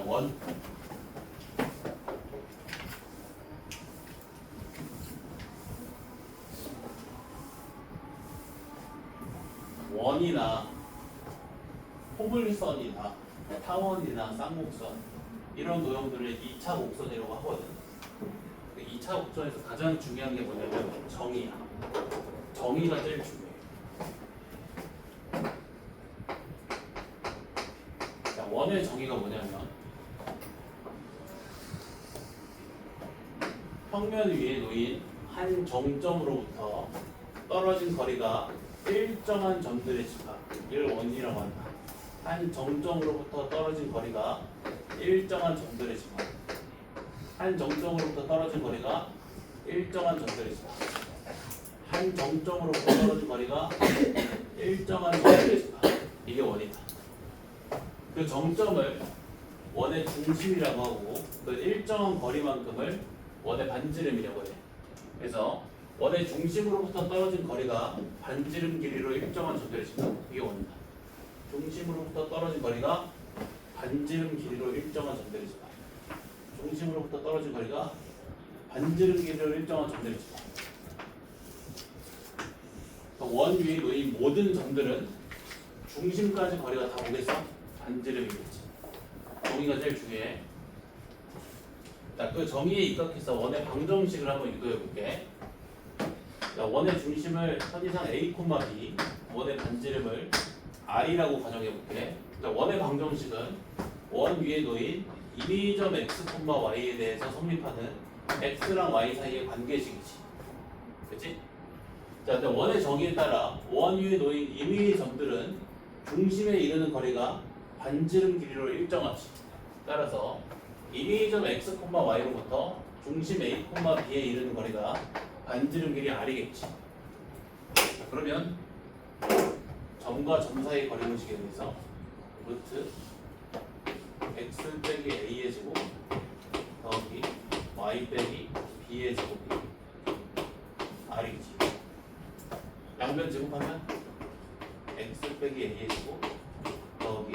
원. 원이나 포물선이나 타원이나 쌍곡선 이런 도형들을 2차 곡선이라고 하거든. 2차 곡선에서 가장 중요한 게 뭐냐면 정의야. 정의가 제일 중요해. 자, 원의 정의가 뭐냐면 평면 위에 놓인 한 정점으로부터 떨어진 거리가 일정한 점들의 집합, 이걸 원이라고 한다. 한 정점으로부터 떨어진 거리가 일정한 점들의 집합. 한 정점으로부터 떨어진 거리가 일정한 점들의 집합. 한 정점으로부터 떨어진 거리가 일정한 점들의 집합. 이게 원이다. 그 정점을 원의 중심이라고 하고 그 일정한 거리만큼을 원의 반지름이라고 해. 그래서 원의 중심으로부터 떨어진 거리가 반지름 길이로 일정한 점들의 집합. 이게 원이다. 중심으로부터 떨어진 거리가 반지름 길이로 일정한 점들의 집합. 중심으로부터 떨어진 거리가 반지름 길이로 일정한 점들의 집합. 원 위에 놓인 모든 점들은 중심까지 거리가 다 오겠어? 반지름이겠지. 정의가 제일 중요해. 자, 그 정의에 입각해서 원의 방정식을 한번 유도해 볼게. 자, 원의 중심을 선이상 A, B, 원의 반지름을 R이라고 가정해 볼게. 자, 원의 방정식은 원 위에 놓인 이미점 X, Y에 대해서 성립하는 X랑 Y 사이의 관계식이지. 그치? 자, 근데 원의 정의에 따라 원 위에 놓인 임의의 점들은 중심에 이르는 거리가 반지름 길이로 일정하지. 따라서 임의점 X, Y로부터 중심 A, B에 이르는 거리가 반지름 길이 R이겠지. 자, 그러면 점과 점 사이의 거리 공식에 대해서 루트 X 빼기 A의 제곱 더하기 Y 빼기 B의 제곱이 R이지. 양변 제곱하면 X 빼기 A의 제곱 더하기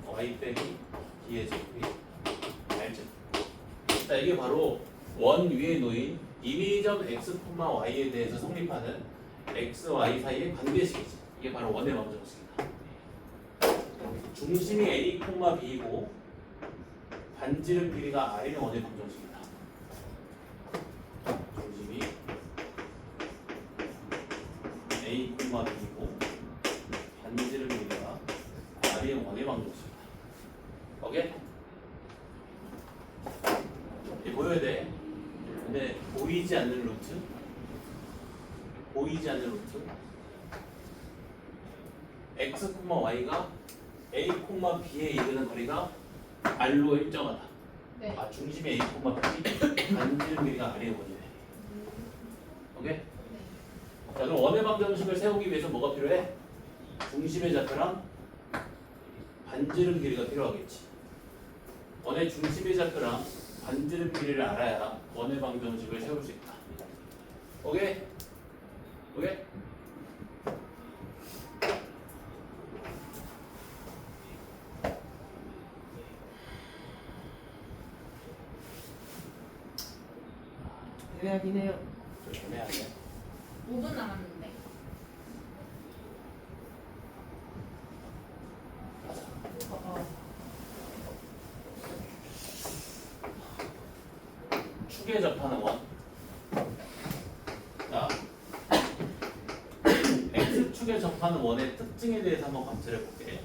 Y 빼기 B의 제곱이 R제곱. 자, 이게 바로 원 위에 놓인 임의점 X, Y에 대해서 성립하는 X, Y 사이의 관계식이지. 이게 바로 원의 방정식이다. 중심이 A, B이고 반지름 길이가 R인 원의 방정식이다. 중심이 A, B이고 반지름 길이가 R인 원의 방정식이다. 오케이? 이게 보여야 돼. 근데 보이지 않는 루트, 보이지 않는 루트 X, Y가 A, B에 이르는 거리가 R로 일정하다. 네. 아, 중심이 A, B, 반지름 길이가 R의 원이네. 오케이? 네. 자, 그럼 원의 방정식을 세우기 위해서 뭐가 필요해? 중심의 좌표랑 반지름 길이가 필요하겠지. 원의 중심의 좌표랑 반지름 길이를 알아야 원의 방정식을 세울 수 있다. 오케이? 오케이? 애매하긴 해요. 좀 애매하네. 5분 남았는데. 축에 접하는 원. 자, X축에 접하는 원의 특징에 대해서 한번 관찰해 볼게.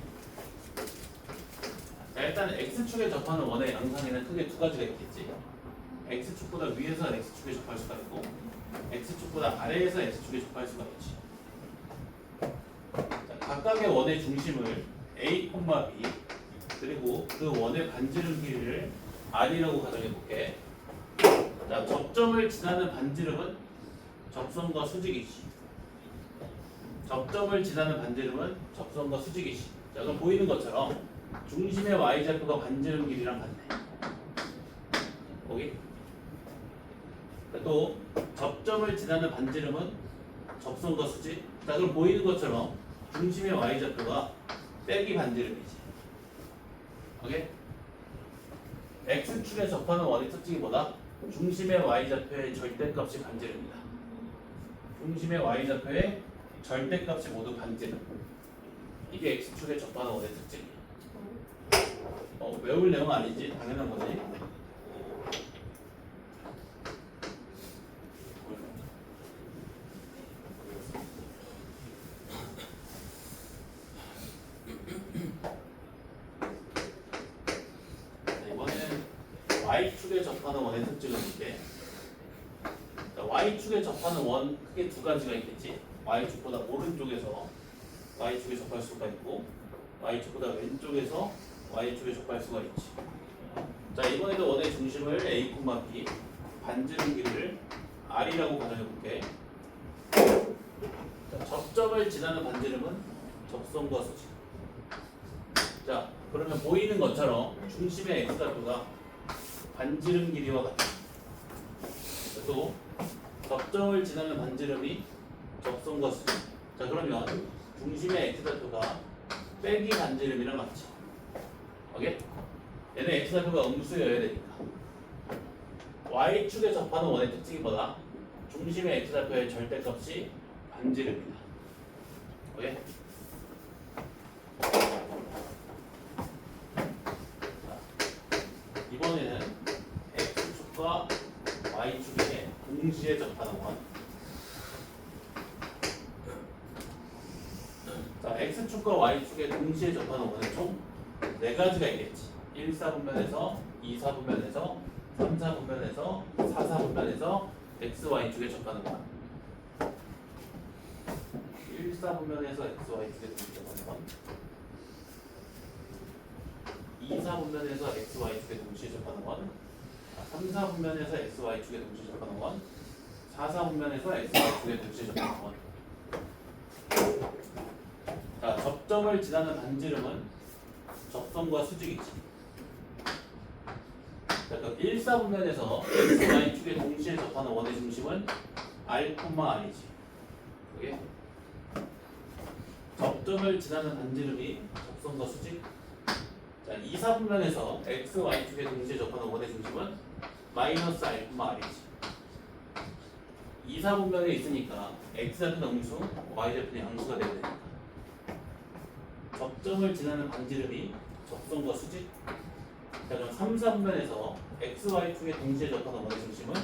자, 일단 X축에 접하는 원의 양상에는 크게 두 가지가 있겠지. X축보다 위에서 X축에 접할 수가 있고 X축보다 아래에서 X축에 접할 수가 있지. 자, 각각의 원의 중심을 A, B 그리고 그 원의 반지름 길이를 R이라고 가정해 볼게. 자, 접점을 지나는 반지름은 접선과 수직이지. 접점을 지나는 반지름은 접선과 수직이지. 자, 그럼 보이는 것처럼 중심의 y좌표가 반지름 길이랑 같네. 거기. 또 접점을 지나는 반지름은 접선과 수직. 자, 그럼 보이는 것처럼 중심의 y좌표가 빼기 반지름이지. 오케이? Y축에 접하는 원의 특징이 뭐다? 중심의 Y좌표의 절대값이 반지름이다. 중심의 Y좌표의 절대값이 모두 반지름. 이게 X축에 접하는 원의 특징이야. 외울 내용 아니지? 당연한 거지. 이번에는 Y축에 접하는 원의 특징은 이게 Y축에 접하는 원 크게 두 가지가 있겠지. Y축보다 오른쪽에서 Y축에 접할 수가 있고 Y축보다 왼쪽에서 Y축에 접할 수가 있지. 자, 이번에도 원의 중심을 A, B 반지름 길이를 R이라고 가정해볼게. 자, 접점을 지나는 반지름은 접선과 수직. 자, 그러면 보이는 것처럼 중심의 X좌표가 반지름 길이와 같다. 또 접점을 지나는 반지름이 접선과 수직. 자, 그러면 중심의 X좌표가 빼기 반지름이랑 같지. 오케이? 얘는 X좌표가 음수여야 되니까. Y축에 접하는 원의 특징이 뭐다? 중심의 X좌표의 절대값이 반지름이다. 오케이? 이번에는 X축과 Y축에 동시에 접하는 원. 자, X축과 Y축에 동시에 접하는 원은 총 4가지가 있겠지. 1, 4분면에서 2, 4분면에서 3, 4분면에서 4, 4분면에서 X, Y축에 접하는 원. 1, 4분면에서 X, Y축에 동시에 접하는 원. 2, 4분면에서 X, Y축에 동시에 접하는 원. 3, 4분면에서 X, Y축에 동시에 접하는 원. 4, 4분면에서 X, Y축에 동시에 접하는 원. 자, 접점을 지나는 반지름은 접선과 수직이지. 자, 그럼 1, 4분면에서 X, Y축에 동시에 접하는 원의 중심은 R이지. 그게 접점을 지나는 반지름이 접선과 수직. 자, 2, 4분면에서 X, Y축에 동시에 접하는 원의 중심은 -R이지. 2, 4분면에 있으니까 X좌표는 음수, Y좌표는 양수가 되야 되니까. 접점을 지나는 반지름이 접선과 수직. 자, 그럼 3, 4분면에서 X, Y축에 동시에 접하는 원의 중심은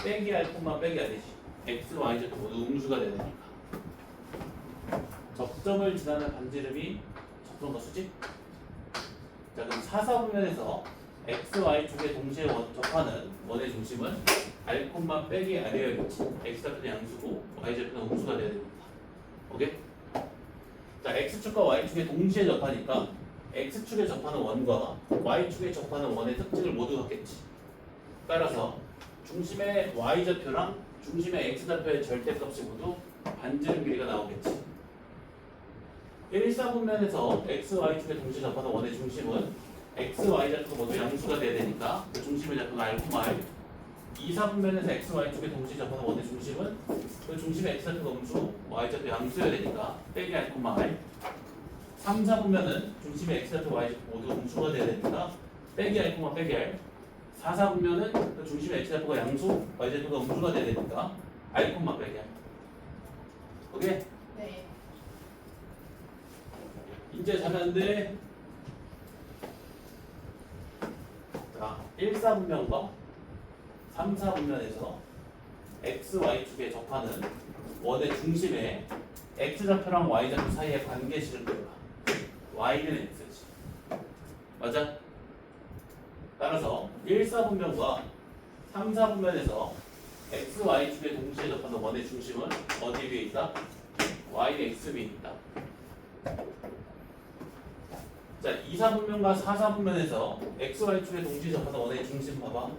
빼기 R, 빼기 R이지. X, Y좌표 모두 음수가 되야 되니까. 접점을 지나는 반지름이 접선과 수직. 자, 그럼 4, 4분면에서 X, Y축에 동시에 접하는 원의 중심은 R, 빼기 R이어야겠지. X좌표는 양수고 Y좌표는 음수가 되야 됩니다. 오케이? 자, X축과 Y축에 동시에 접하니까 X축에 접하는 원과 Y축에 접하는 원의 특징을 모두 갖겠지. 따라서 중심의 Y좌표랑 중심의 X좌표의 절대값이 모두 반지름 길이가 나오겠지. 1, 4분면에서 X, Y축에 동시에 접하는 원의 중심은 X, Y좌표가 모두 양수가 돼야 되니까 그 중심의 좌표가 R, R. 2, 4분면에서 X, Y축에 동시에 접하는 원의 중심은 그 중심의 X좌표가 음수, Y좌표 양수여야 되니까 빼기 R, R. 3, 4분면은 중심의 X좌표, Y좌표 모두 음수가 돼야 되니까 빼기 R, 빼기 R. 4, 4분면은 그 중심의 X좌표가 양수, Y좌표가 음수가 돼야 되니까 R, 빼기 R. 오케이? 네. 이제 잘하는데 자, 1, 4분면과 3, 4분면에서 X, Y축에 접하는 원의 중심에 X좌표랑 Y좌표 사이의 관계식을 그려봐. Y는 X지. 맞아? 따라서 1, 4분면과 3, 4분면에서 X, Y축에 동시에 접하는 원의 중심은 어디 위에 있다? Y, X 위에 있다. 자, 2, 4분면과 4, 4분면에서 X, Y축에 동시에 접하는 원의 중심 봐봐.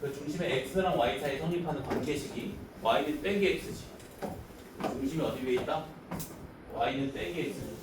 그 중심의 X랑 Y 사이에 성립하는 관계식이 Y는 빼기 X지. 중심이 어디 위에 있다? Y는 빼기 X지.